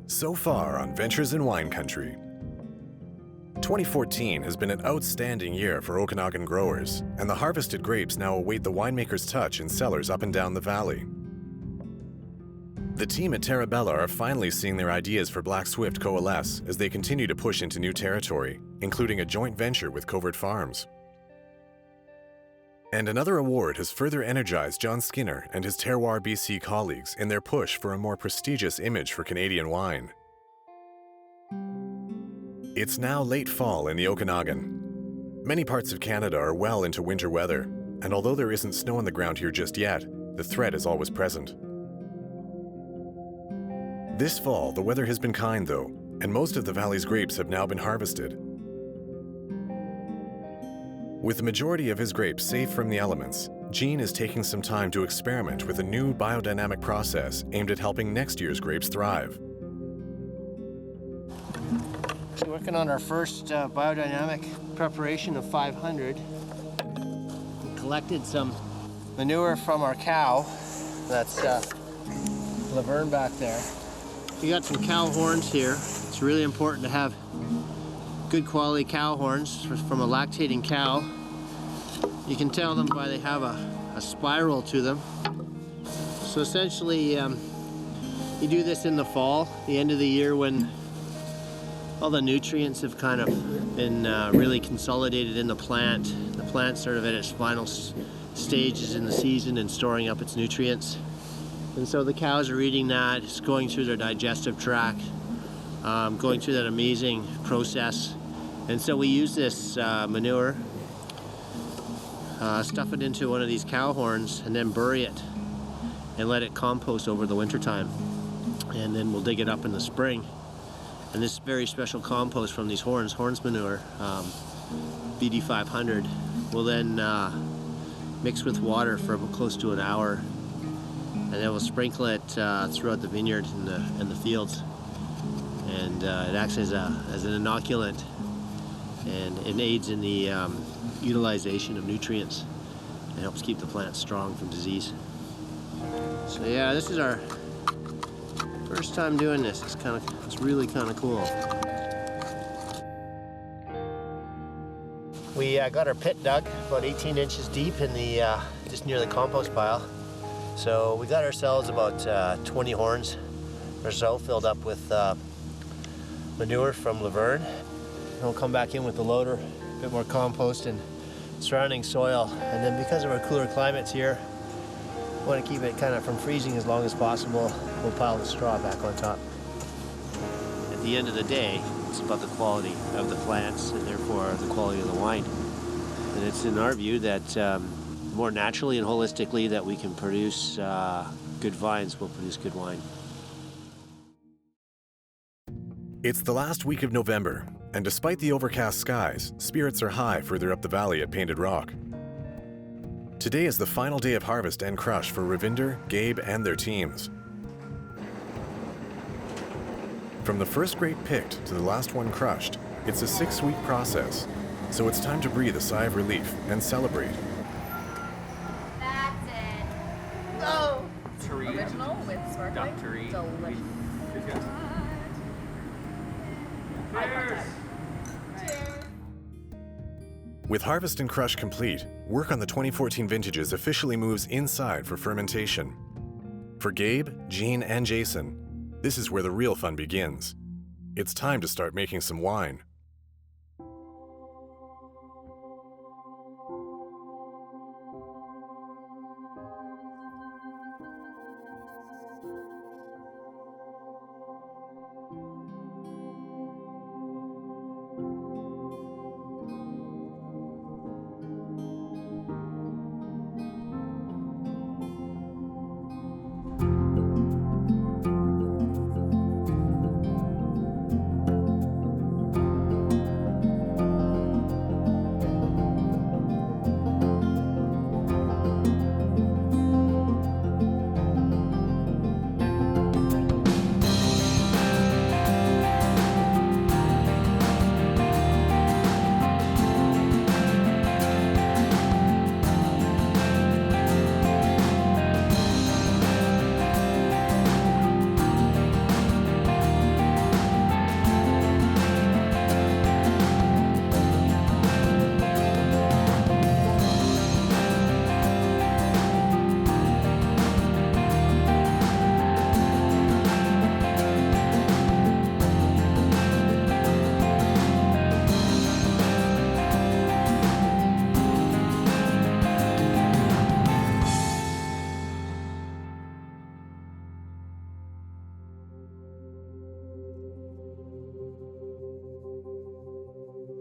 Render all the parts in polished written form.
So far on Ventures in Wine Country. 2014 has been an outstanding year for Okanagan growers, and the harvested grapes now await the winemaker's touch in cellars up and down the valley. The team at Terabella are finally seeing their ideas for Black Swift coalesce as they continue to push into new territory, including a joint venture with Covert Farms. And another award has further energized John Skinner and his Terroir BC colleagues in their push for a more prestigious image for Canadian wine. It's now late fall in the Okanagan. Many parts of Canada are well into winter weather, and although there isn't snow on the ground here just yet, the threat is always present. This fall, the weather has been kind though, and most of the valley's grapes have now been harvested. With the majority of his grapes safe from the elements, Gene is taking some time to experiment with a new biodynamic process aimed at helping next year's grapes thrive. So working on our first biodynamic preparation of 500. We collected some manure from our cow. That's Laverne back there. We got some cow horns here. It's really important to have good quality cow horns from a lactating cow. You can tell them by they have a spiral to them. So essentially, you do this in the fall, the end of the year when all the nutrients have kind of been really consolidated in the plant. The plant's sort of at its final stages in the season and storing up its nutrients. And so the cows are eating that, it's going through their digestive tract, going through that amazing process. And so we use this manure, stuff it into one of these cow horns, and then bury it and let it compost over the winter time. And then we'll dig it up in the spring. And this very special compost from these horns manure, BD 500, will then mix with water for close to an hour, and then we'll sprinkle it throughout the vineyard and the fields. And it acts as an inoculant, and it aids in the utilization of nutrients and helps keep the plants strong from disease. So yeah, this is our first time doing this. It's really kind of cool. We got our pit dug about 18 inches deep in the just near the compost pile. So we got ourselves about 20 horns or so filled up with manure from Laverne. And we'll come back in with the loader, a bit more compost and surrounding soil. And then because of our cooler climates here, we want to keep it kind of from freezing as long as possible. We'll pile the straw back on top. At the end of the day, it's about the quality of the plants and therefore the quality of the wine. And it's in our view that more naturally and holistically that we can produce good vines will produce good wine. It's the last week of November, and despite the overcast skies, spirits are high further up the valley at Painted Rock. Today is the final day of harvest and crush for Ravinder, Gabe, and their teams. From the first grape picked to the last one crushed, it's a 6-week process, so it's time to breathe a sigh of relief and celebrate. That's it. Oh! Original with sparkling. Delicious. Cheers. With harvest and crush complete, work on the 2014 vintages officially moves inside for fermentation. For Gabe, Gene, and Jason, this is where the real fun begins. It's time to start making some wine.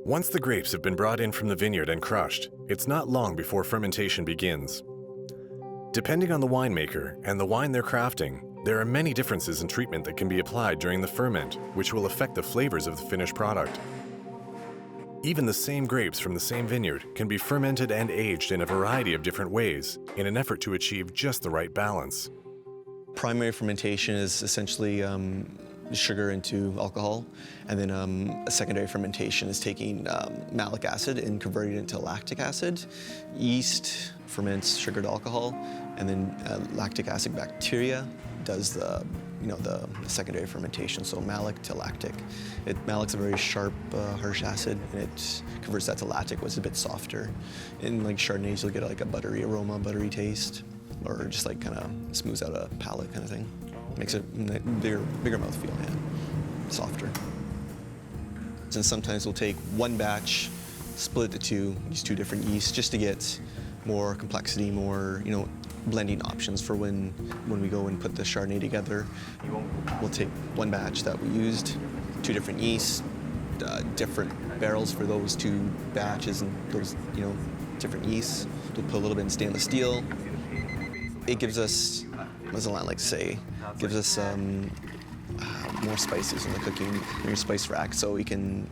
Once the grapes have been brought in from the vineyard and crushed, it's not long before fermentation begins. Depending on the winemaker and the wine they're crafting, there are many differences in treatment that can be applied during the ferment, which will affect the flavors of the finished product. Even the same grapes from the same vineyard can be fermented and aged in a variety of different ways in an effort to achieve just the right balance. Primary fermentation is essentially sugar into alcohol, and then a secondary fermentation is taking malic acid and converting it into lactic acid. Yeast ferments sugar to alcohol, and then lactic acid bacteria does the secondary fermentation, so malic to lactic. Malic's a very sharp, harsh acid, and it converts that to lactic, which is a bit softer. In like Chardonnays, you'll get like a buttery aroma, buttery taste, or just like kind of smooths out a palate kind of thing. Makes it bigger mouthfeel, yeah, softer. And sometimes we'll take one batch, split it to use two different yeasts just to get more complexity, more blending options for when we go and put the Chardonnay together. We'll take one batch that we used, two different yeasts, different barrels for those two batches and those different yeasts. We'll put a little bit in stainless steel. It gives us, as Alan likes to say, gives us more spices in the cooking, your spice rack, so we can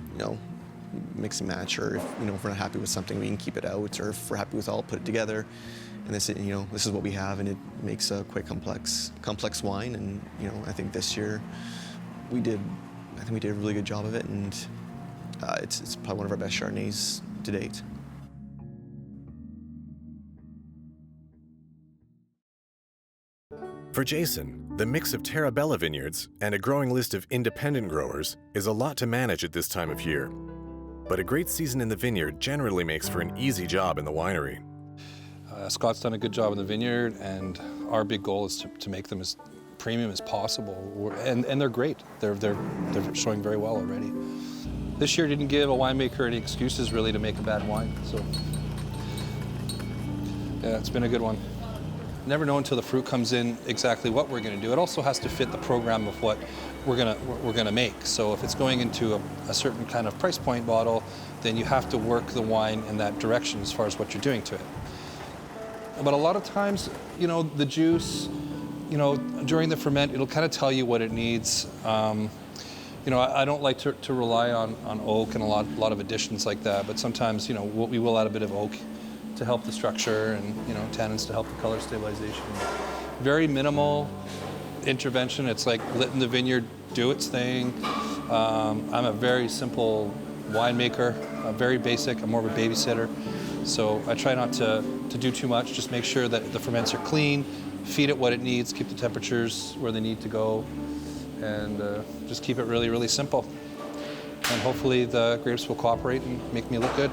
mix and match, or if we're not happy with something, we can keep it out, or if we're happy with all, put it together. And this is what we have, and it makes a quite complex wine. And I think this year we did a really good job of it, and it's probably one of our best Chardonnays to date. For Jason, the mix of Terabella vineyards and a growing list of independent growers is a lot to manage at this time of year. But a great season in the vineyard generally makes for an easy job in the winery. Scott's done a good job in the vineyard, and our big goal is to make them as premium as possible. And they're great. They're showing very well already. This year didn't give a winemaker any excuses really to make a bad wine. So yeah, it's been a good one. Never know until the fruit comes in exactly what we're going to do. It also has to fit the program of what we're gonna make. So if it's going into a certain kind of price point bottle, then you have to work the wine in that direction as far as what you're doing to it. But a lot of times, the juice, during the ferment, it'll kind of tell you what it needs. I don't like to rely on oak and a lot of additions like that, but sometimes, we will add a bit of oak to help the structure, and tannins to help the color stabilization. Very minimal intervention. It's like letting the vineyard do its thing. I'm a very simple winemaker, very basic. I'm more of a babysitter. So I try not to do too much, just make sure that the ferments are clean, feed it what it needs, keep the temperatures where they need to go, and just keep it really, really simple. And hopefully the grapes will cooperate and make me look good.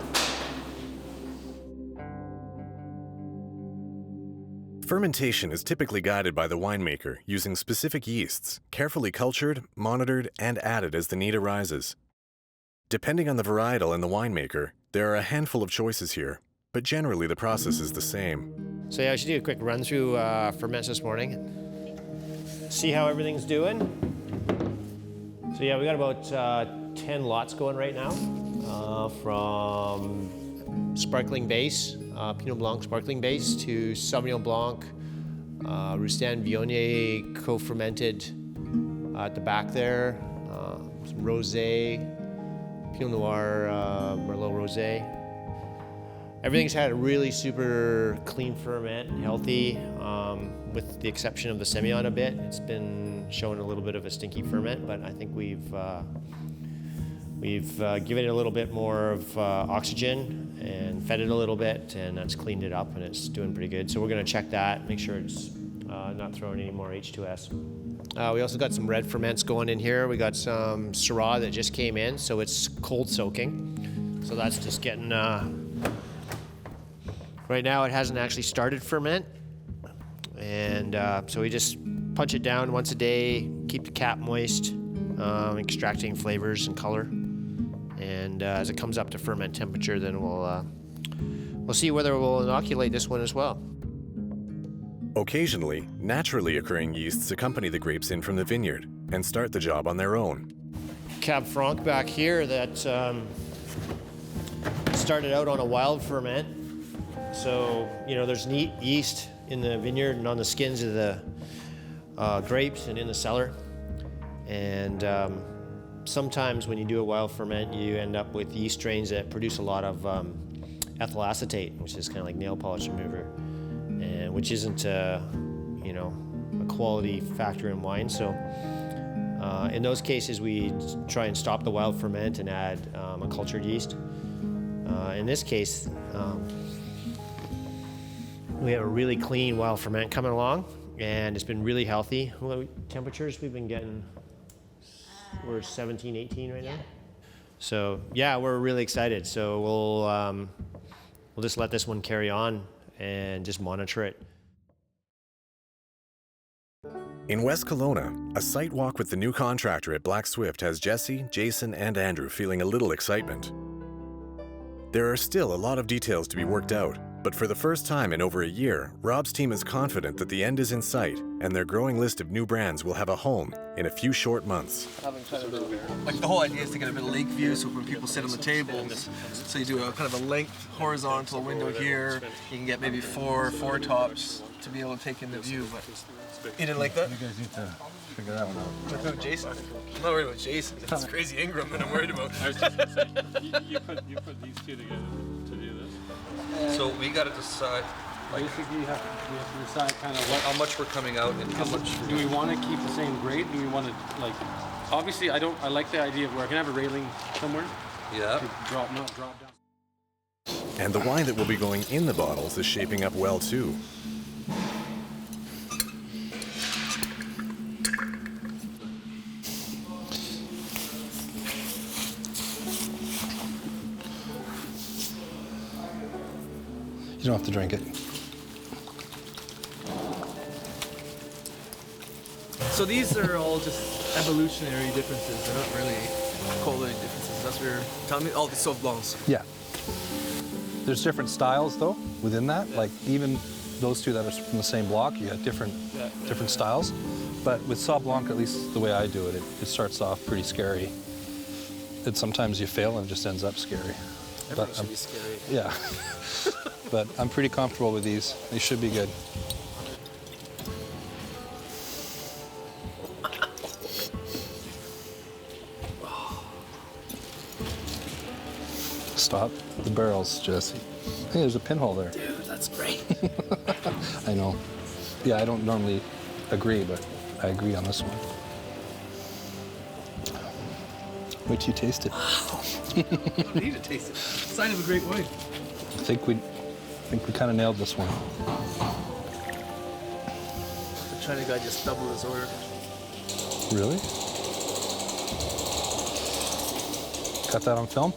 Fermentation is typically guided by the winemaker using specific yeasts, carefully cultured, monitored, and added as the need arises. Depending on the varietal and the winemaker, there are a handful of choices here, but generally the process is the same. So yeah, I should do a quick run through ferments this morning. See how everything's doing. So yeah, we got about 10 lots going right now, from sparkling base, Pinot Blanc sparkling base, to Sauvignon Blanc, Roustan Viognier co-fermented at the back there, some Rosé, Pinot Noir, Merlot Rosé. Everything's had a really super clean ferment, healthy, with the exception of the Semillon a bit. It's been showing a little bit of a stinky ferment, but I think we've given it a little bit more of oxygen and fed it a little bit, and that's cleaned it up, and it's doing pretty good. So we're gonna check that, make sure it's not throwing any more H2S. We also got some red ferments going in here. We got some Syrah that just came in, so it's cold soaking. So that's just getting, right now it hasn't actually started ferment. And so we just punch it down once a day, keep the cap moist, extracting flavors and color. And as it comes up to ferment temperature, then we'll see whether we'll inoculate this one as well. Occasionally, naturally occurring yeasts accompany the grapes in from the vineyard and start the job on their own. Cab Franc back here that started out on a wild ferment. So, you know, there's neat yeast in the vineyard and on the skins of the grapes and in the cellar. And sometimes when you do a wild ferment, you end up with yeast strains that produce a lot of ethyl acetate, which is kind of like nail polish remover, and which isn't, you know, a quality factor in wine. So in those cases, we try and stop the wild ferment and add a cultured yeast. In this case, we have a really clean wild ferment coming along, and it's been really healthy. What temperatures we've been getting? We're 17, 18 right now. So yeah, we're really excited. So we'll just let this one carry on and just monitor it. In West Kelowna, a site walk with the new contractor at Black Swift has Jesse, Jason, and Andrew feeling a little excitement. There are still a lot of details to be worked out, but for the first time in over a year, Rob's team is confident that the end is in sight and their growing list of new brands will have a home in a few short months. Like the whole idea is to get a bit of lake view, so when people sit on the tables, so you do a kind of a length horizontal window here, you can get maybe four tops to be able to take in the view. But you didn't like that? You guys need to figure that one out. With who, Jason? I'm not worried about Jason. It's crazy Ingram that I'm worried about. I was just gonna say, you put these two together to do this. So we got to decide Basically, you have to decide kind of what. how much we're coming out and how much. Do we want to keep the same grade? Do we want to like? Obviously, I like the idea of where I can have a railing somewhere Yeah. to not drop down. And the wine that will be going in the bottles is shaping up well too. You don't have to drink it. So these are all just evolutionary differences. They're not really quality differences. That's what you're telling me. All the Sauv Blancs. Yeah. There's different styles though within that. Like even those two that are from the same block, you got different styles. But with Sauv Blanc, at least the way I do it, it starts off pretty scary. And sometimes you fail and it just ends up scary. Everything should be scary. Yeah. But I'm pretty comfortable with these. They should be good. Stop the barrels, Jesse. Hey, there's a pinhole there. Dude, that's great. I know. Yeah, I don't normally agree, but I agree on this one. Wait till you taste it. I need to taste it. Sign of a great wine. I think we kind of nailed this one. The China guy just doubled his order. Really? Got that on film?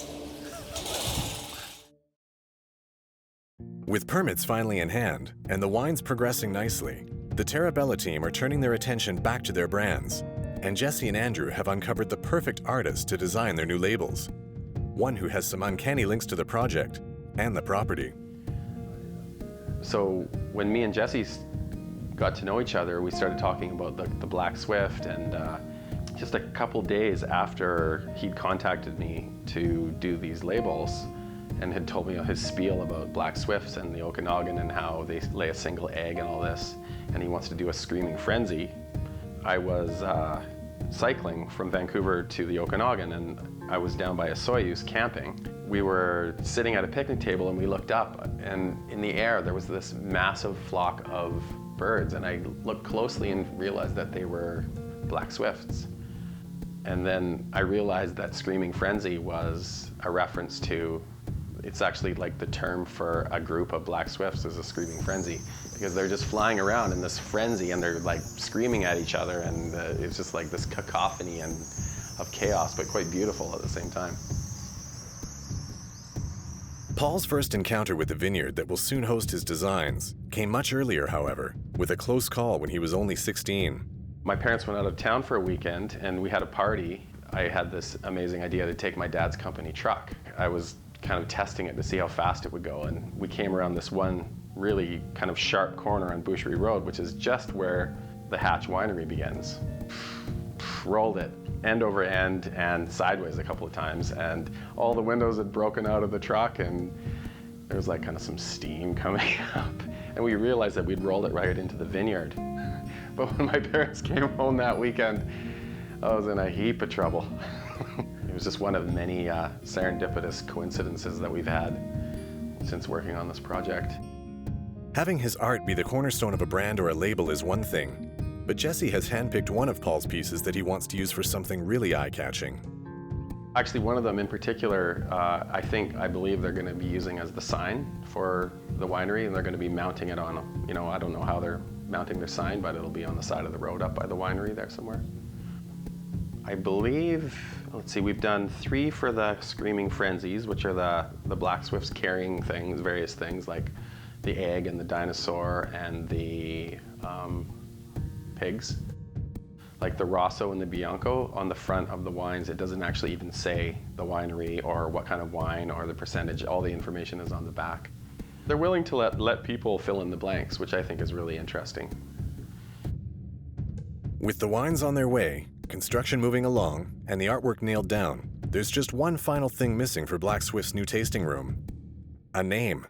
With permits finally in hand and the wines progressing nicely, the Terabella team are turning their attention back to their brands, and Jesse and Andrew have uncovered the perfect artist to design their new labels. One who has some uncanny links to the project and the property. So when me and Jesse got to know each other, we started talking about the Black Swift, and just a couple days after he'd contacted me to do these labels and had told me his spiel about Black Swifts and the Okanagan and how they lay a single egg and all this, and he wants to do a Screaming Frenzy. I was cycling from Vancouver to the Okanagan, and I was down by a Soyuz camping. We were sitting at a picnic table and we looked up, and in the air there was this massive flock of birds, and I looked closely and realized that they were Black Swifts. And then I realized that Screaming Frenzy was a reference to, it's actually like the term for a group of Black Swifts is a Screaming Frenzy, because they're just flying around in this frenzy and they're like screaming at each other, and it's just like this cacophony and of chaos, but quite beautiful at the same time. Paul's first encounter with the vineyard that will soon host his designs came much earlier, however, with a close call when he was only 16. My parents went out of town for a weekend and we had a party. I had this amazing idea to take my dad's company truck. I was kind of testing it to see how fast it would go, and we came around this one really kind of sharp corner on Boucherie Road, which is just where the Hatch Winery begins. Rolled it, end over end and sideways a couple of times, and all the windows had broken out of the truck, and there was like kind of some steam coming up. And we realized that we'd rolled it right into the vineyard. But when my parents came home that weekend, I was in a heap of trouble. It was just one of many serendipitous coincidences that we've had since working on this project. Having his art be the cornerstone of a brand or a label is one thing, but Jesse has handpicked one of Paul's pieces that he wants to use for something really eye-catching. Actually, one of them in particular, I believe they're going to be using as the sign for the winery, and they're going to be mounting it on, I don't know how they're mounting their sign, but it'll be on the side of the road up by the winery there somewhere. I believe, let's see, we've done 3 for the Screaming Frenzies, which are the black swifts carrying things, various things like the egg and the dinosaur and the pigs. Like the Rosso and the Bianco, on the front of the wines, it doesn't actually even say the winery or what kind of wine or the percentage. All the information is on the back. They're willing to let people fill in the blanks, which I think is really interesting. With the wines on their way, construction moving along, and the artwork nailed down, there's just one final thing missing for Black Swift's new tasting room: a name.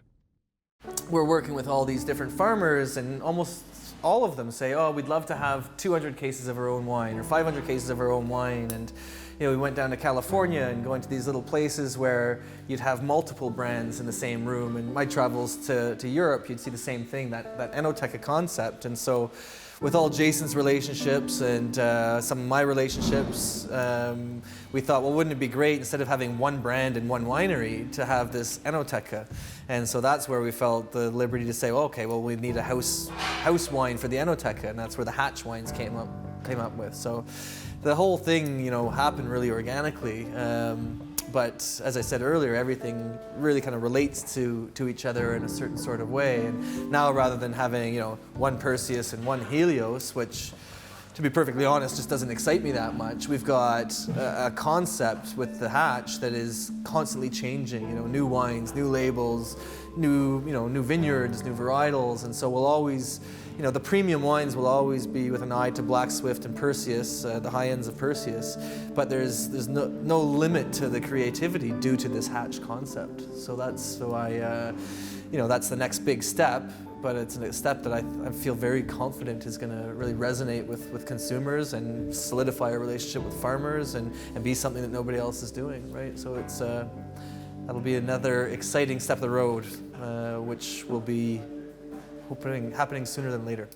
We're working with all these different farmers, and almost all of them say, oh, we'd love to have 200 cases of our own wine or 500 cases of our own wine. And we went down to California and going to these little places where you'd have multiple brands in the same room. And my travels to Europe, you'd see the same thing, that Enoteca concept. And so with all Jason's relationships and some of my relationships, we thought, well, wouldn't it be great, instead of having one brand and one winery, to have this Enoteca? And so that's where we felt the liberty to say, well, okay, well, we need a house wine for the Enoteca, and that's where the Hatch wines came up with. So the whole thing, happened really organically. But as I said earlier, everything really kind of relates to each other in a certain sort of way. And now, rather than having, one Perseus and one Helios, which, to be perfectly honest, just doesn't excite me that much, we've got a concept with the Hatch that is constantly changing. New wines, new labels, new vineyards, new varietals, and so we'll always. The premium wines will always be with an eye to Black Swift and Perseus, the high ends of Perseus, but there's no limit to the creativity due to this Hatch concept. So that's why, that's the next big step, but it's a step that I feel very confident is going to really resonate with consumers and solidify a relationship with farmers and be something that nobody else is doing, right? So it's that'll be another exciting step of the road, which will be happening sooner than later.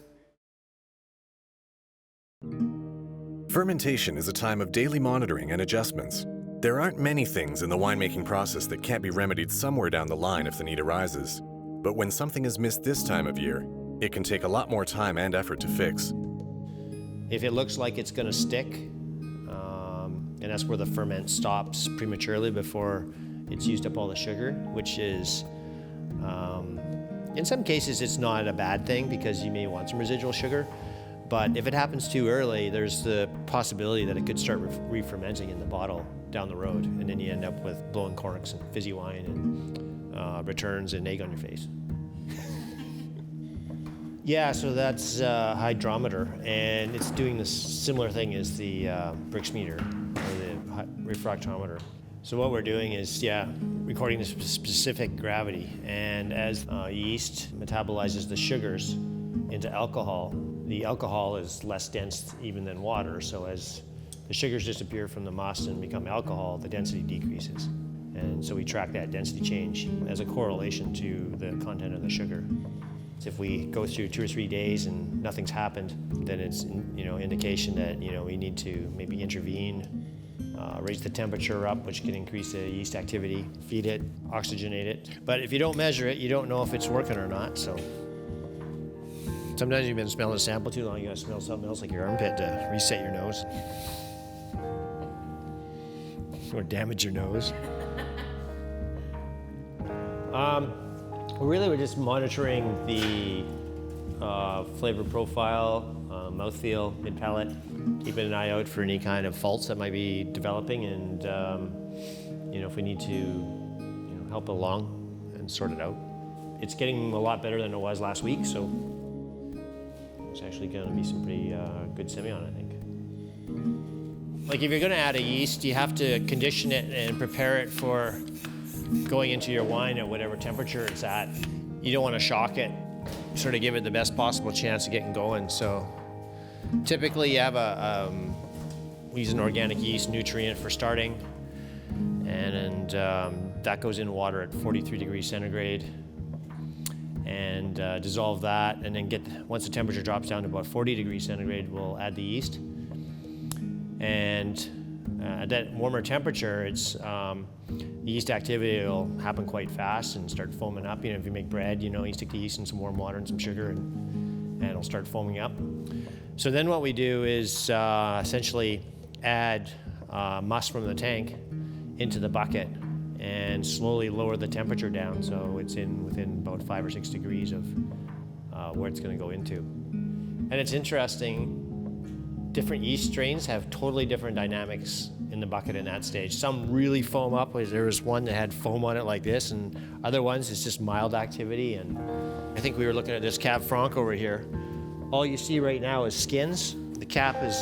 Fermentation is a time of daily monitoring and adjustments. There aren't many things in the winemaking process that can't be remedied somewhere down the line if the need arises. But when something is missed this time of year, it can take a lot more time and effort to fix. If it looks like it's going to stick, and that's where the ferment stops prematurely before it's used up all the sugar, which is in some cases, it's not a bad thing because you may want some residual sugar, but if it happens too early, there's the possibility that it could start re-fermenting in the bottle down the road, and then you end up with blowing corks and fizzy wine and returns and egg on your face. Yeah, so that's a hydrometer, and it's doing the similar thing as the Brix meter, or the refractometer. So what we're doing is, recording the specific gravity, and as yeast metabolizes the sugars into alcohol, the alcohol is less dense even than water, so as the sugars disappear from the must and become alcohol, the density decreases. And so we track that density change as a correlation to the content of the sugar. So if we go through 2 or 3 days and nothing's happened, then it's indication that we need to maybe intervene, raise the temperature up, which can increase the yeast activity, feed it, oxygenate it. But if you don't measure it, you don't know if it's working or not. So sometimes you've been smelling a sample too long, you gotta smell something else like your armpit to reset your nose. Or damage your nose. We're just monitoring the flavor profile, mouthfeel, mid-palate, keeping an eye out for any kind of faults that might be developing, and if we need to help along and sort it out. It's getting a lot better than it was last week, so it's actually going to be some pretty good Semillon, I think. Like if you're going to add a yeast, you have to condition it and prepare it for going into your wine at whatever temperature it's at. You don't want to shock it, sort of give it the best possible chance of getting going. So typically you have we use an organic yeast nutrient for starting, and that goes in water at 43 degrees centigrade, and dissolve that, and then once the temperature drops down to about 40 degrees centigrade, we'll add the yeast. And at that warmer temperature, the yeast activity will happen quite fast and start foaming up. You know, if you make bread, you know, you stick the yeast in some warm water and some sugar, and it'll start foaming up. So then what we do is essentially add must from the tank into the bucket and slowly lower the temperature down so it's within about 5 or 6 degrees of where it's going to go into. And it's interesting, different yeast strains have totally different dynamics in the bucket in that stage. Some really foam up. There was one that had foam on it like this, and other ones it's just mild activity. And I think we were looking at this Cab Franc over here. All you see right now is skins. The cap is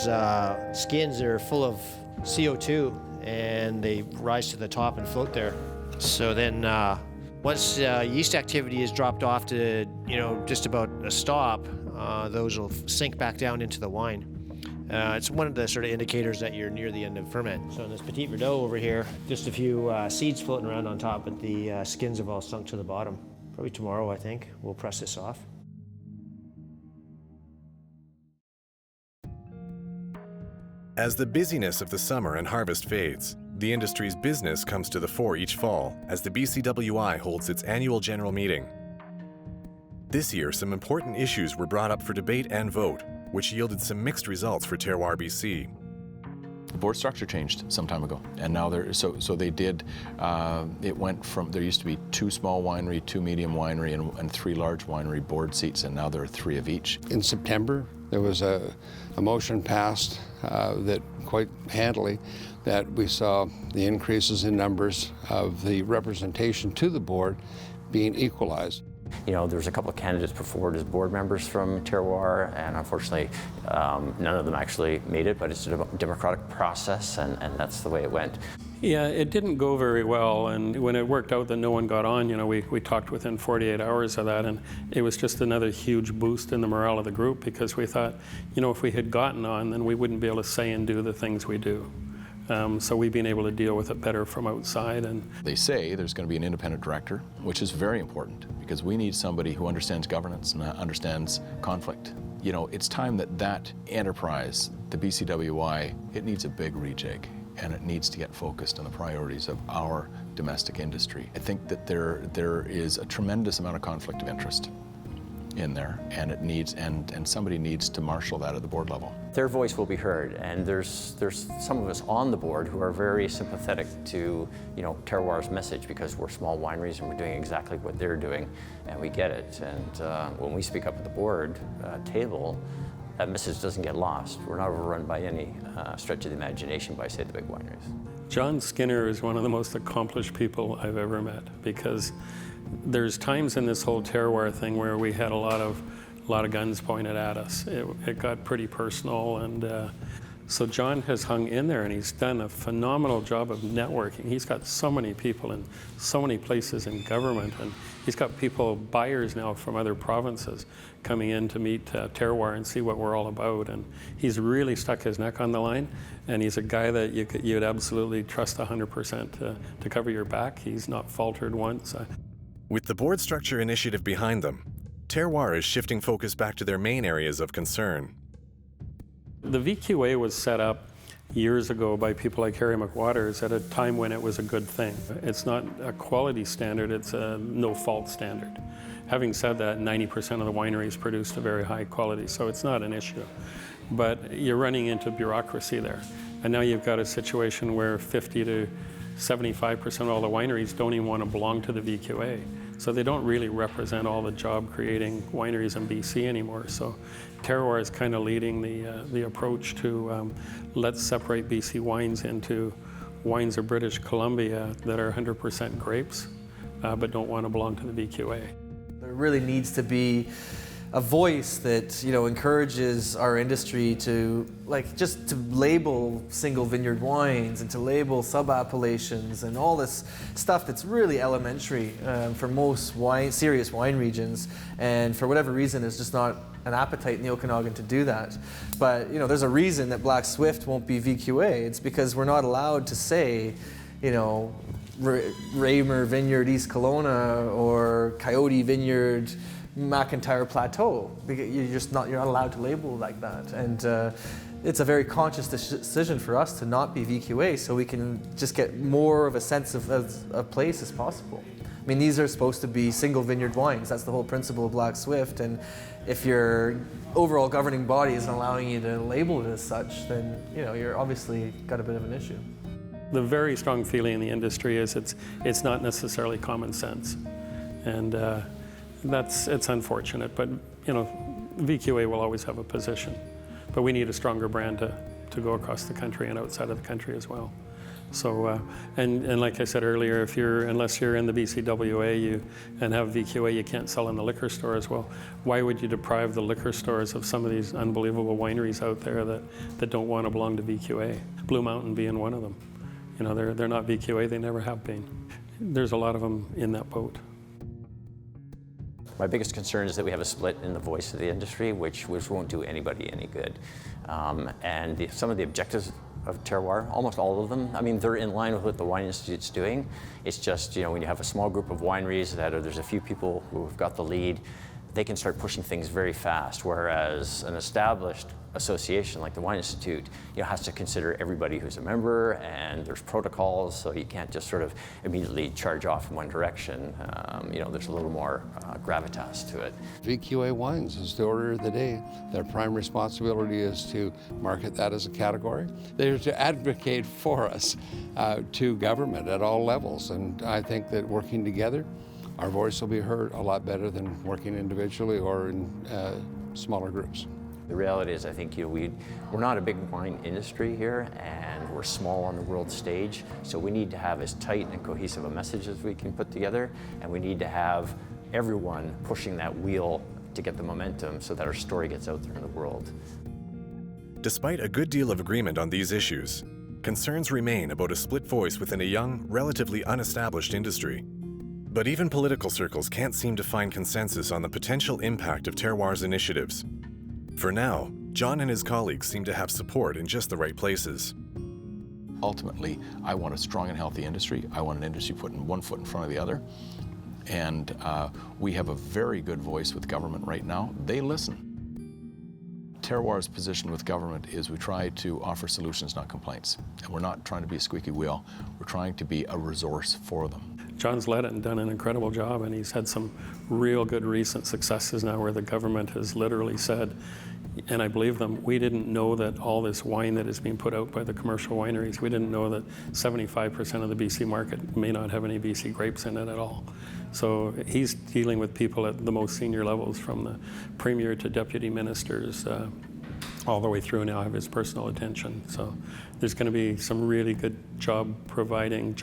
skins that are full of CO2, and they rise to the top and float there. So then once yeast activity is dropped off to, you know, just about a stop, those will sink back down into the wine. It's one of the sort of indicators that you're near the end of ferment. So in this Petit Verdot over here, just a few seeds floating around on top, but the skins have all sunk to the bottom. Probably tomorrow, I think, we'll press this off. As the busyness of the summer and harvest fades, the industry's business comes to the fore each fall as the BCWI holds its annual general meeting. This year, some important issues were brought up for debate and vote, which yielded some mixed results for Terroir BC. The board structure changed some time ago, and now they did. It went from, there used to be 2 small winery, 2 medium winery, and 3 large winery board seats, and now there are 3 of each. In September, there was a motion passed that quite handily that we saw the increases in numbers of the representation to the board being equalized. You know, there was a couple of candidates put forward as board members from Terroir, and unfortunately, none of them actually made it, but it's a democratic process, and that's the way it went. Yeah, it didn't go very well, and when it worked out that no one got on, you know, we talked within 48 hours of that, and it was just another huge boost in the morale of the group, because we thought, you know, if we had gotten on, then we wouldn't be able to say and do the things we do. So we've been able to deal with it better from outside. And they say there's going to be an independent director, which is very important because we need somebody who understands governance and understands conflict. You know, it's time that enterprise, the BCWI, it needs a big rejig, and it needs to get focused on the priorities of our domestic industry. I think that there is a tremendous amount of conflict of interest in there, and it needs, and somebody needs to marshal that at the board level. Their voice will be heard, and there's some of us on the board who are very sympathetic to, you know, Terroir's message, because we're small wineries and we're doing exactly what they're doing, and we get it. And when we speak up at the board table, that message doesn't get lost. We're not overrun by any stretch of the imagination by, say, the big wineries. John Skinner is one of the most accomplished people I've ever met, because there's times in this whole terroir thing where we had a lot of guns pointed at us. It got pretty personal, and so John has hung in there, and he's done a phenomenal job of networking. He's got so many people in so many places in government, and he's got buyers now from other provinces coming in to meet terroir and see what we're all about. And he's really stuck his neck on the line, and he's a guy that you'd absolutely trust 100% to cover your back. He's not faltered once. With the board structure initiative behind them, Terroir is shifting focus back to their main areas of concern. The VQA was set up years ago by people like Harry McWaters at a time when it was a good thing. It's not a quality standard, it's a no-fault standard. Having said that, 90% of the wineries produced a very high quality, so it's not an issue. But you're running into bureaucracy there. And now you've got a situation where 50 to 75% of all the wineries don't even want to belong to the VQA. So they don't really represent all the job-creating wineries in BC anymore. So Terroir is kind of leading the approach to let's separate BC wines into wines of British Columbia that are 100% grapes, but don't want to belong to the VQA. There really needs to be a voice that, you know, encourages our industry to, like, just to label single vineyard wines and to label sub-appellations and all this stuff that's really elementary for most serious wine regions, and for whatever reason there's just not an appetite in the Okanagan to do that. But, you know, there's a reason that Black Swift won't be VQA. It's because we're not allowed to say, you know, Raymer Vineyard East Kelowna or Coyote Vineyard McIntyre Plateau. You're not allowed to label like that. And it's a very conscious decision for us to not be VQA, so we can just get more of a sense of a place as possible. I mean, these are supposed to be single vineyard wines. That's the whole principle of Black Swift. And if your overall governing body isn't allowing you to label it as such, then, you know, you're obviously got a bit of an issue. The very strong feeling in the industry is it's not necessarily common sense, and it's unfortunate. But, you know, VQA will always have a position, but we need a stronger brand to go across the country and outside of the country as well. So, and like I said earlier, unless you're in the BCWA and have VQA, you can't sell in the liquor stores. Well, why would you deprive the liquor stores of some of these unbelievable wineries out there that don't want to belong to VQA? Blue Mountain being one of them. You know, they're not VQA, they never have been. There's a lot of them in that boat. My biggest concern is that we have a split in the voice of the industry, which won't do anybody any good. And some of the objectives of terroir, almost all of them, I mean, they're in line with what the Wine Institute's doing. It's just, you know, when you have a small group of wineries there's a few people who have got the lead, they can start pushing things very fast, whereas an established association like the Wine Institute, you know, has to consider everybody who's a member, and there's protocols, so you can't just sort of immediately charge off in one direction. You know, there's a little more gravitas to it. VQA wines is the order of the day. Their prime responsibility is to market that as a category. They're to advocate for us to government at all levels, and I think that working together, our voice will be heard a lot better than working individually or in smaller groups. The reality is, I think, you know, we're not a big wine industry here, and we're small on the world stage, so we need to have as tight and cohesive a message as we can put together, and we need to have everyone pushing that wheel to get the momentum so that our story gets out there in the world. Despite a good deal of agreement on these issues, concerns remain about a split voice within a young, relatively unestablished industry. But even political circles can't seem to find consensus on the potential impact of Terroir's initiatives. For now, John and his colleagues seem to have support in just the right places. Ultimately, I want a strong and healthy industry. I want an industry putting one foot in front of the other. And we have a very good voice with government right now. They listen. Terroir's position with government is we try to offer solutions, not complaints. And we're not trying to be a squeaky wheel. We're trying to be a resource for them. John's led it and done an incredible job, and he's had some real good recent successes now where the government has literally said, and I believe them, we didn't know that all this wine that is being put out by the commercial wineries, we didn't know that 75% of the BC market may not have any BC grapes in it at all. So he's dealing with people at the most senior levels, from the premier to deputy ministers, all the way through now have his personal attention. So there's going to be some really good job creating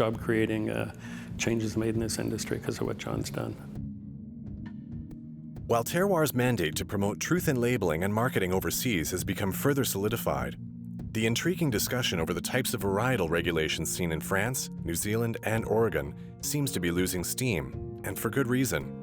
changes made in this industry because of what John's done. While Terroir's mandate to promote truth in labeling and marketing overseas has become further solidified, the intriguing discussion over the types of varietal regulations seen in France, New Zealand, and Oregon seems to be losing steam, and for good reason.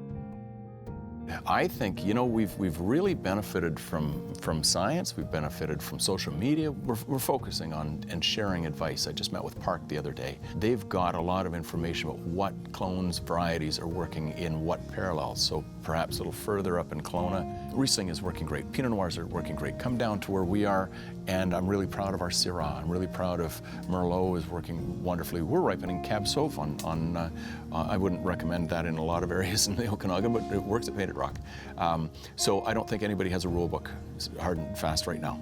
I think, you know, we've really benefited from science. We've benefited from social media. We're focusing on and sharing advice. I just met with Park the other day. They've got a lot of information about what clones, varieties are working in what parallels. So perhaps a little further up in Kelowna, Riesling is working great. Pinot Noirs are working great. Come down to where we are, and I'm really proud of our Syrah. I'm really proud of Merlot is working wonderfully. We're ripening Cab Sauv on I wouldn't recommend that in a lot of areas in the Okanagan, but it works at Painted Rock. So I don't think anybody has a rule book. It's hard and fast right now.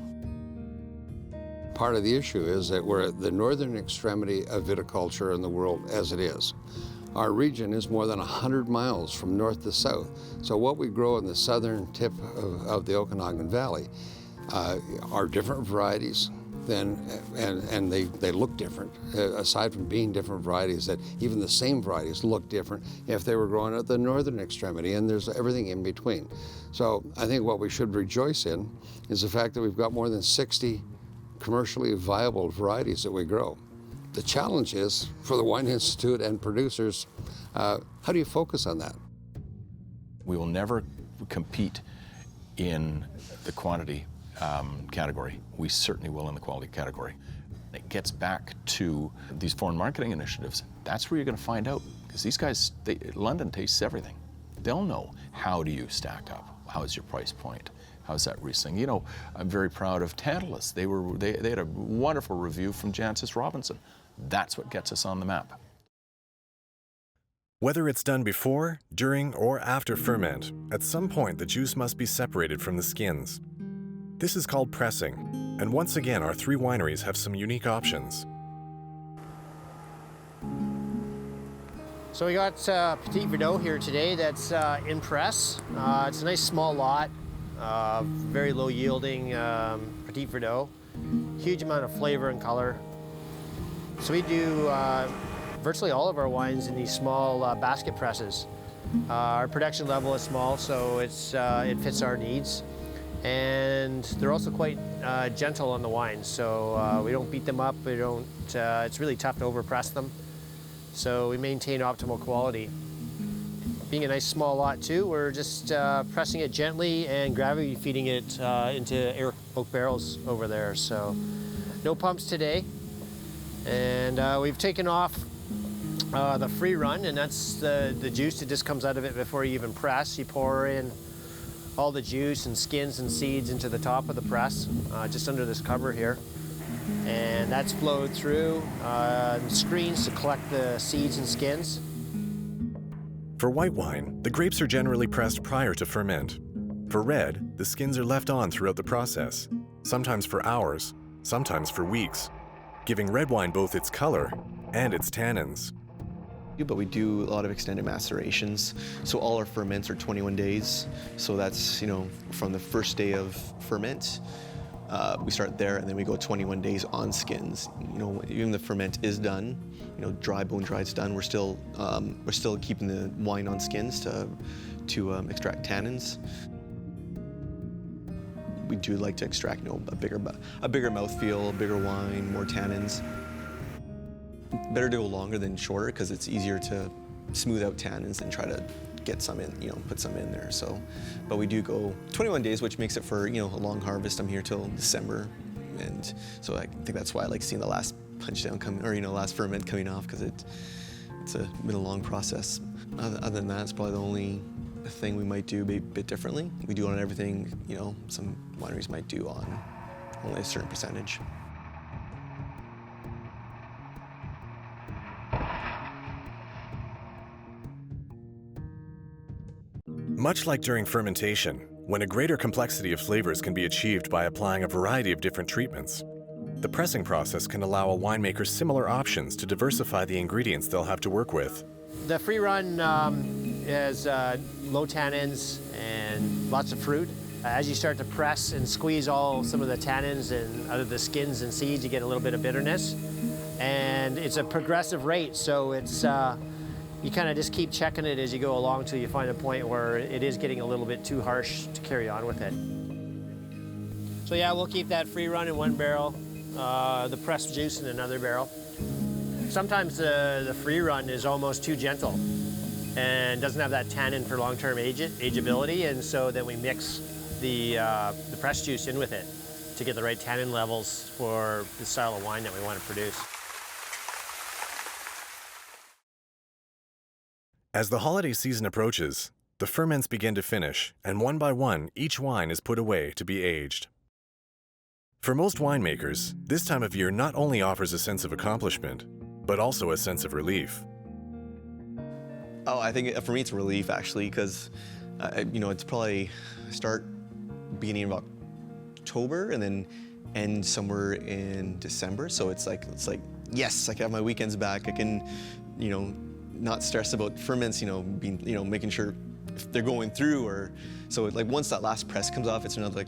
Part of the issue is that we're at the northern extremity of viticulture in the world as it is. Our region is more than 100 miles from north to south. So what we grow in the southern tip of the Okanagan Valley are different varieties, then, and they look different, aside from being different varieties, that even the same varieties look different if they were grown at the northern extremity, and there's everything in between. So I think what we should rejoice in is the fact that we've got more than 60 commercially viable varieties that we grow. The challenge is, for the Wine Institute and producers, how do you focus on that? We will never compete in the quantity category. We certainly will in the quality category. It gets back to these foreign marketing initiatives. That's where you're going to find out, because these guys, London tastes everything. They'll know, how do you stack up? How is your price point? How's that Riesling? You know, I'm very proud of Tantalus. They had a wonderful review from Jancis Robinson. That's what gets us on the map. Whether it's done before, during, or after ferment, at some point the juice must be separated from the skins. This is called pressing, and once again our 3 wineries have some unique options. So we got Petit Verdot here today that's in press. It's a nice small lot, very low yielding Petit Verdot. Huge amount of flavor and color. So we do virtually all of our wines in these small basket presses. Our production level is small, so it fits our needs. And they're also quite gentle on the wines, so we don't beat them up. We don't. It's really tough to overpress them, so we maintain optimal quality. Being a nice small lot too, we're just pressing it gently and gravity feeding it into oak barrels over there. So no pumps today, and we've taken off the free run, and that's the juice that just comes out of it before you even press. You pour in all the juice and skins and seeds into the top of the press, just under this cover here. And that's flowed through screens to collect the seeds and skins. For white wine, the grapes are generally pressed prior to ferment. For red, the skins are left on throughout the process, sometimes for hours, sometimes for weeks, giving red wine both its color and its tannins. But we do a lot of extended macerations. So all our ferments are 21 days. So that's, from the first day of ferment, we start there, and then we go 21 days on skins. Even the ferment is done, dry, bone dried's done. We're still keeping the wine on skins to extract tannins. We do like to extract, a bigger mouthfeel, a bigger wine, more tannins. Better to go longer than shorter, because it's easier to smooth out tannins and try to get some in, put some in there. So, but we do go 21 days, which makes it for, a long harvest. I'm here till December. And so I think that's why I like seeing the last punch down come, or, last ferment coming off, because it's been a long process. Other than that, it's probably the only thing we might do a bit differently. We do on everything, some wineries might do on only a certain percentage. Much like during fermentation, when a greater complexity of flavors can be achieved by applying a variety of different treatments, the pressing process can allow a winemaker similar options to diversify the ingredients they'll have to work with. The free run has low tannins and lots of fruit. As you start to press and squeeze some of the tannins and out of the skins and seeds, you get a little bit of bitterness. And it's a progressive rate, so it's you kind of just keep checking it as you go along till you find a point where it is getting a little bit too harsh to carry on with it. So yeah, we'll keep that free run in one barrel, the pressed juice in another barrel. Sometimes the free run is almost too gentle and doesn't have that tannin for long-term ageability, and so then we mix the pressed juice in with it to get the right tannin levels for the style of wine that we want to produce. As the holiday season approaches, the ferments begin to finish, and one by one, each wine is put away to be aged. For most winemakers, this time of year not only offers a sense of accomplishment, but also a sense of relief. Oh, I think for me it's relief, actually, because it's probably start beginning of October and then end somewhere in December. So it's like yes, I can have my weekends back. I can, not stress about ferments, being, making sure if they're going through, or so once that last press comes off, it's another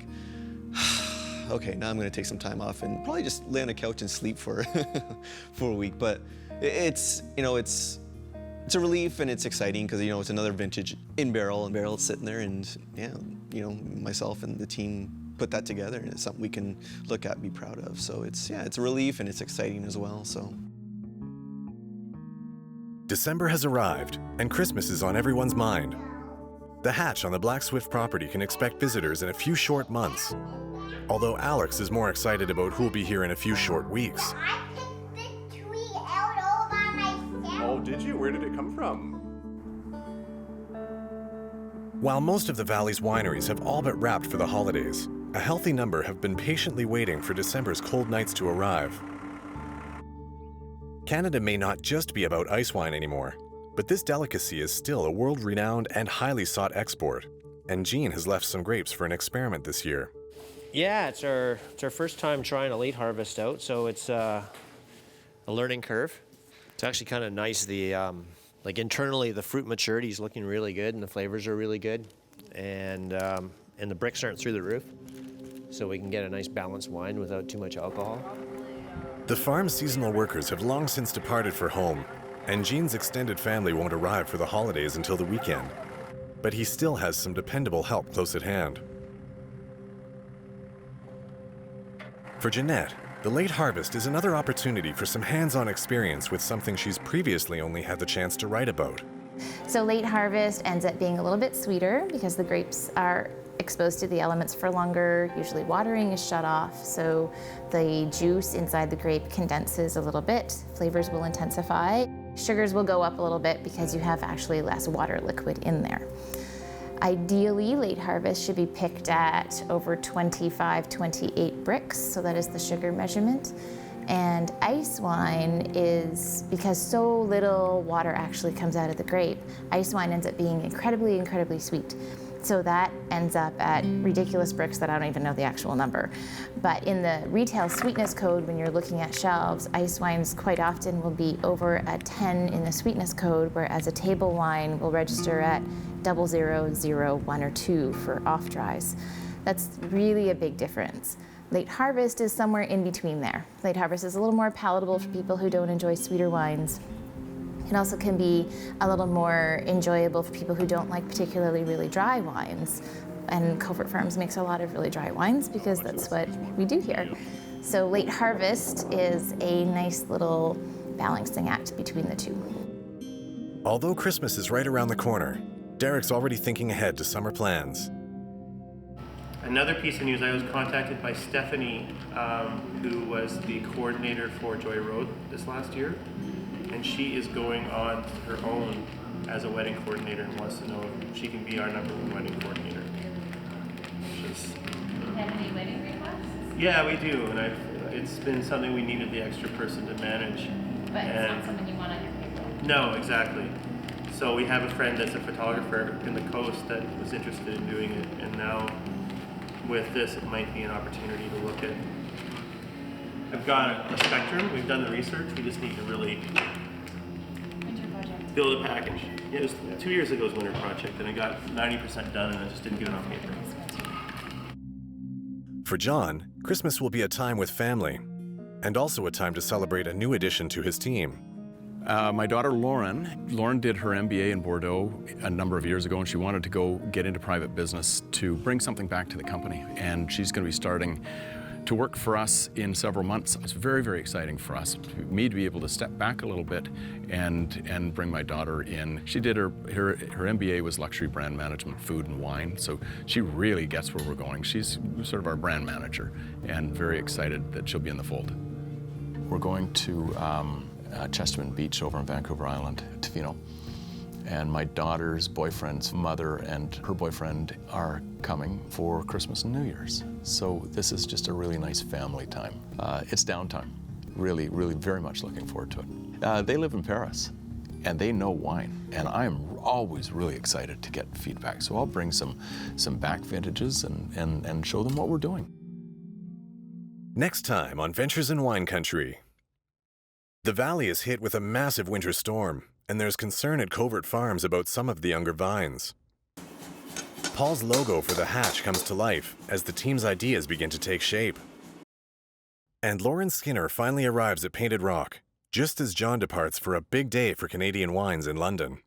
okay, now I'm going to take some time off and probably just lay on a couch and sleep for for a week. But it's a relief and it's exciting because it's another vintage in barrel, and barrel sitting there, and myself and the team put that together, and it's something we can look at and be proud of. So it's a relief and it's exciting as well. So December has arrived and Christmas is on everyone's mind. The Hatch on the Black Swift property can expect visitors in a few short months. Although Alex is more excited about who'll be here in a few short weeks. I picked the tree out all by myself. Oh, did you? Where did it come from? While most of the valley's wineries have all but wrapped for the holidays, a healthy number have been patiently waiting for December's cold nights to arrive. Canada may not just be about ice wine anymore, but this delicacy is still a world-renowned and highly sought export, and Jean has left some grapes for an experiment this year. Yeah, it's our first time trying a late harvest out, so it's a learning curve. It's actually kind of nice. The internally, the fruit maturity is looking really good, and the flavors are really good, and the bricks aren't through the roof, so we can get a nice balanced wine without too much alcohol. The farm's seasonal workers have long since departed for home, and Jean's extended family won't arrive for the holidays until the weekend. But he still has some dependable help close at hand. For Jeanette, the late harvest is another opportunity for some hands-on experience with something she's previously only had the chance to write about. So late harvest ends up being a little bit sweeter because the grapes are exposed to the elements for longer. Usually watering is shut off, so the juice inside the grape condenses a little bit. Flavors will intensify. Sugars will go up a little bit because you have actually less water liquid in there. Ideally, late harvest should be picked at over 25, 28 bricks, so that is the sugar measurement. And ice wine is, because so little water actually comes out of the grape, ice wine ends up being incredibly, incredibly sweet. So that ends up at ridiculous bricks that I don't even know the actual number. But in the retail sweetness code, when you're looking at shelves, ice wines quite often will be over a 10 in the sweetness code, whereas a table wine will register at 00, 0, 1, or 2 for off dries. That's really a big difference. Late harvest is somewhere in between there. Late harvest is a little more palatable for people who don't enjoy sweeter wines. It also can be a little more enjoyable for people who don't like particularly really dry wines. And Covert Farms makes a lot of really dry wines because that's what we do here. So late harvest is a nice little balancing act between the two. Although Christmas is right around the corner, Derek's already thinking ahead to summer plans. Another piece of news, I was contacted by Stephanie, who was the coordinator for Joy Road this last year. And she is going on her own as a wedding coordinator and wants to know if she can be our #1 wedding coordinator. Do you have any wedding requests? Yeah, we do, and it's been something we needed the extra person to manage. But it's not something you want on your payroll. No, exactly. So we have a friend that's a photographer in the coast that was interested in doing it, and now with this, it might be an opportunity to look at. I've got a spectrum. We've done the research. We just need to really build a package. Yeah, it was 2 years ago's winter project, and I got 90% done, and I just didn't get it on paper. For John, Christmas will be a time with family, and also a time to celebrate a new addition to his team. My daughter Lauren did her MBA in Bordeaux a number of years ago, and she wanted to go get into private business to bring something back to the company, and she's going to be starting to work for us in several months. It's very, very exciting for us, me to be able to step back a little bit and bring my daughter in. She did her MBA was luxury brand management, food and wine, so she really gets where we're going. She's sort of our brand manager, and very excited that she'll be in the fold. We're going to Chesterman Beach over on Vancouver Island, Tofino. And my daughter's boyfriend's mother and her boyfriend are coming for Christmas and New Year's. So this is just a really nice family time. It's downtime. Really, really very much looking forward to it. They live in Paris and they know wine. And I'm always really excited to get feedback. So I'll bring some back vintages and show them what we're doing. Next time on Ventures in Wine Country. The valley is hit with a massive winter storm, and there's concern at Covert Farms about some of the younger vines. Paul's logo for the hatch comes to life as the team's ideas begin to take shape. And Lauren Skinner finally arrives at Painted Rock, just as John departs for a big day for Canadian wines in London.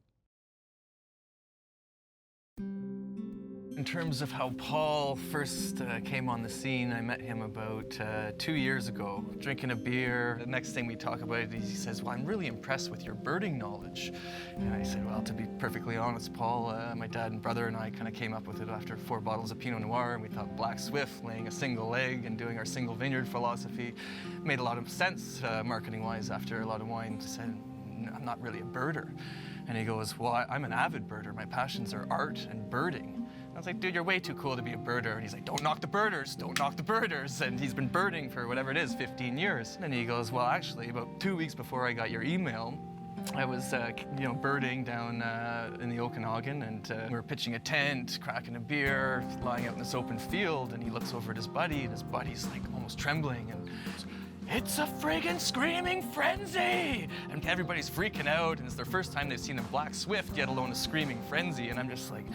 In terms of how Paul first came on the scene, I met him about 2 years ago, drinking a beer. The next thing we talk about, he says, well, I'm really impressed with your birding knowledge. And I said, well, to be perfectly honest, Paul, my dad and brother and I kind of came up with it after 4 bottles of Pinot Noir, and we thought Black Swift, laying a single egg and doing our single vineyard philosophy made a lot of sense marketing-wise after a lot of wine. I said, I'm not really a birder. And he goes, well, I'm an avid birder. My passions are art and birding. I was like, dude, you're way too cool to be a birder. And he's like, don't knock the birders, don't knock the birders. And he's been birding for whatever it is, 15 years. And he goes, well, actually, about 2 weeks before I got your email, I was, birding down in the Okanagan, and we were pitching a tent, cracking a beer, lying out in this open field, and he looks over at his buddy, and his buddy's like almost trembling, and it's a friggin' screaming frenzy! And everybody's freaking out, and it's their first time they've seen a Black Swift, let alone a screaming frenzy, and I'm just like,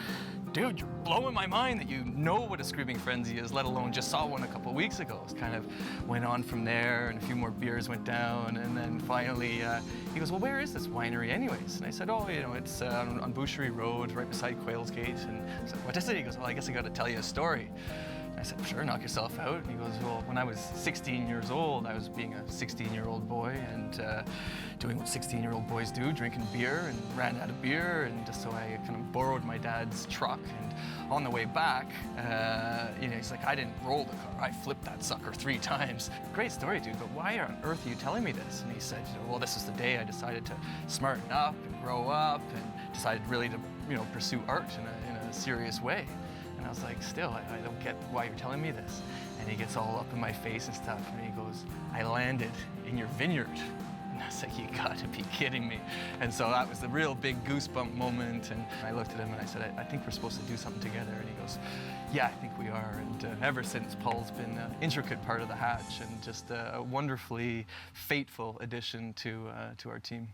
dude, you're blowing my mind that you know what a screaming frenzy is, let alone just saw one a couple weeks ago. It kind of went on from there, and a few more beers went down, and then finally he goes, well, where is this winery anyways? And I said, oh, it's on Boucherie Road, right beside Quail's Gate. And I said, what is it? He goes, well, I guess I got to tell you a story. I said, sure, knock yourself out. And he goes, well, when I was 16 years old, I was being a 16-year-old boy and doing what 16-year-old boys do, drinking beer, and ran out of beer. And just so I kind of borrowed my dad's truck. And on the way back, he's like, I didn't roll the car. I flipped that sucker 3 times. Great story, dude, but why on earth are you telling me this? And he said, well, this is the day I decided to smarten up and grow up and decided really to, pursue art in a serious way. And I was like, still, I don't get why you're telling me this. And he gets all up in my face and stuff, and he goes, I landed in your vineyard. And I was like, you gotta be kidding me. And so that was the real big goosebump moment. And I looked at him and I said, I think we're supposed to do something together. And he goes, yeah, I think we are. And ever since, Paul's been an intricate part of the hatch and just a wonderfully fateful addition to our team.